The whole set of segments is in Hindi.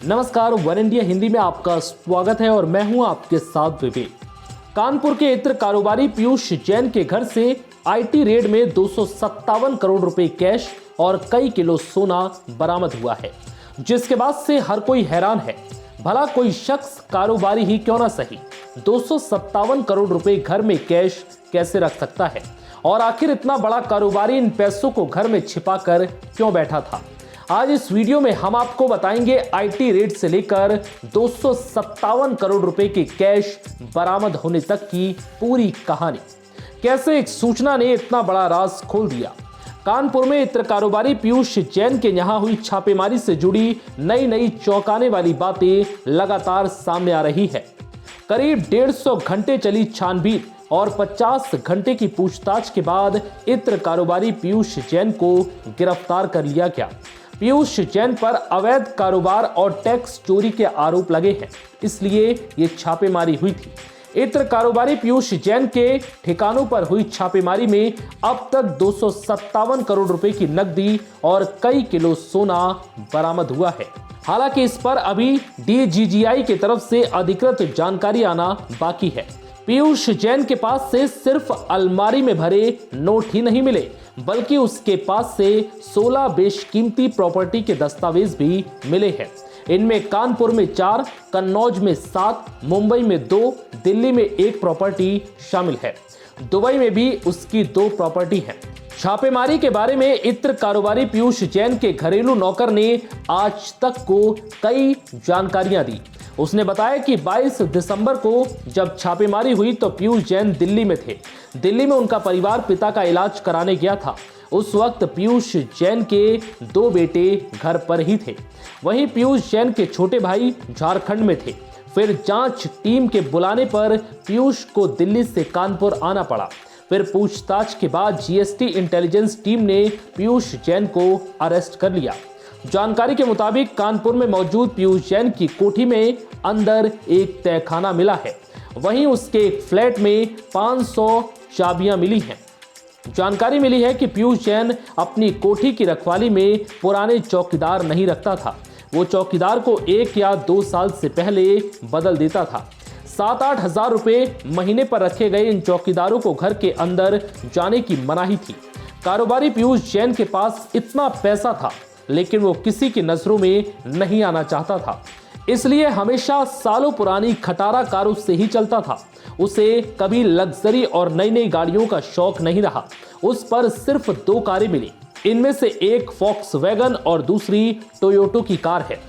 नमस्कार, वन इंडिया हिंदी में आपका स्वागत है और मैं हूं आपके साथ विवेक। कानपुर के इत्र कारोबारी पीयूष जैन के घर से आईटी रेड में 257 करोड़ रुपए कैश और कई किलो सोना बरामद हुआ है, जिसके बाद से हर कोई हैरान है। भला कोई शख्स कारोबारी ही क्यों ना सही 257 करोड़ रुपए घर में कैश कैसे रख सकता है, और आखिर इतना बड़ा कारोबारी इन पैसों को घर में छिपाकर क्यों बैठा था। आज इस वीडियो में हम आपको बताएंगे आईटी रेड से लेकर 257 करोड़ रुपए के कैश बरामद होने तक की पूरी कहानी। कैसे एक सूचना ने इतना बड़ा राज खोल दिया। कानपुर में इत्र कारोबारी पीयूष जैन के यहां हुई छापेमारी से जुड़ी नई चौंकाने वाली बातें लगातार सामने आ रही है। करीब 150 घंटे चली छानबीन और 50 घंटे की पूछताछ के बाद इत्र कारोबारी पीयूष जैन को गिरफ्तार कर लिया गया। पीयूष जैन पर अवैध कारोबार और टैक्स चोरी के आरोप लगे हैं, इसलिए ये छापेमारी हुई थी। इत्र कारोबारी पीयूष जैन के ठिकानों पर हुई छापेमारी में अब तक 257 करोड़ रुपए की नकदी और कई किलो सोना बरामद हुआ है। हालांकि इस पर अभी डीजीजीआई की तरफ से अधिकृत जानकारी आना बाकी है। पीयूष जैन के पास से सिर्फ अलमारी में भरे नोट ही नहीं मिले, बल्कि उसके पास से 16 बेशकीमती प्रॉपर्टी के दस्तावेज भी मिले हैं। इनमें कानपुर में 4, कन्नौज में 7, मुंबई में 2, दिल्ली में 1 प्रॉपर्टी शामिल है। दुबई में भी उसकी 2 प्रॉपर्टी हैं। छापेमारी के बारे में इत्र कारोबारी पीयूष जैन के घरेलू नौकर ने आज तक को कई जानकारियां दी। उसने बताया कि 22 दिसंबर को जब छापेमारी हुई तो पीयूष जैन दिल्ली में थे। दिल्ली में उनका परिवार पिता का इलाज कराने गया था। उस वक्त पीयूष जैन के 2 बेटे घर पर ही थे। वहीं पीयूष जैन के छोटे भाई झारखंड में थे। फिर जांच टीम के बुलाने पर पीयूष को दिल्ली से कानपुर आना पड़ा। फिर पूछताछ के बाद जीएसटी इंटेलिजेंस टीम ने पीयूष जैन को अरेस्ट कर लिया। जानकारी के मुताबिक कानपुर में मौजूद पीयूष जैन की कोठी में अंदर एक तहखाना मिला है। वहीं उसके एक फ्लैट में 500 चाबियां मिली हैं। जानकारी मिली है कि पीयूष जैन अपनी कोठी की रखवाली में पुराने चौकीदार नहीं रखता था। वो चौकीदार को 1 या 2 साल से पहले बदल देता था। 7-8 हजार रुपए महीने पर रखे गए इन चौकीदारों को घर के अंदर जाने की मनाही थी। कारोबारी पीयूष जैन के पास इतना पैसा था, लेकिन वो किसी की नजरों में नहीं आना चाहता था, इसलिए हमेशा सालों पुरानी खटारा कारों से ही चलता था। उसे कभी लग्जरी और नई गाड़ियों का शौक नहीं रहा। उस पर सिर्फ 2 कारें मिली। इनमें से एक वॉक्सवैगन और दूसरी टोयोटो की कार है।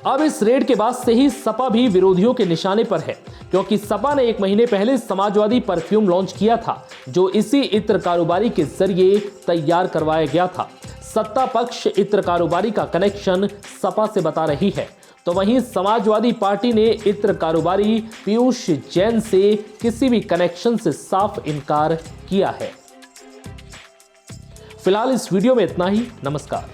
अब इस रेड के बाद से ही सपा भी विरोधियों के निशाने पर है, क्योंकि सपा ने 1 महीने पहले समाजवादी परफ्यूम लॉन्च किया था, जो इसी इत्र कारोबारी के जरिए तैयार करवाया गया था। सत्ता पक्ष इत्र कारोबारी का कनेक्शन सपा से बता रही है, तो वहीं समाजवादी पार्टी ने इत्र कारोबारी पीयूष जैन से किसी भी कनेक्शन से साफ इनकार किया है। फिलहाल इस वीडियो में इतना ही। नमस्कार।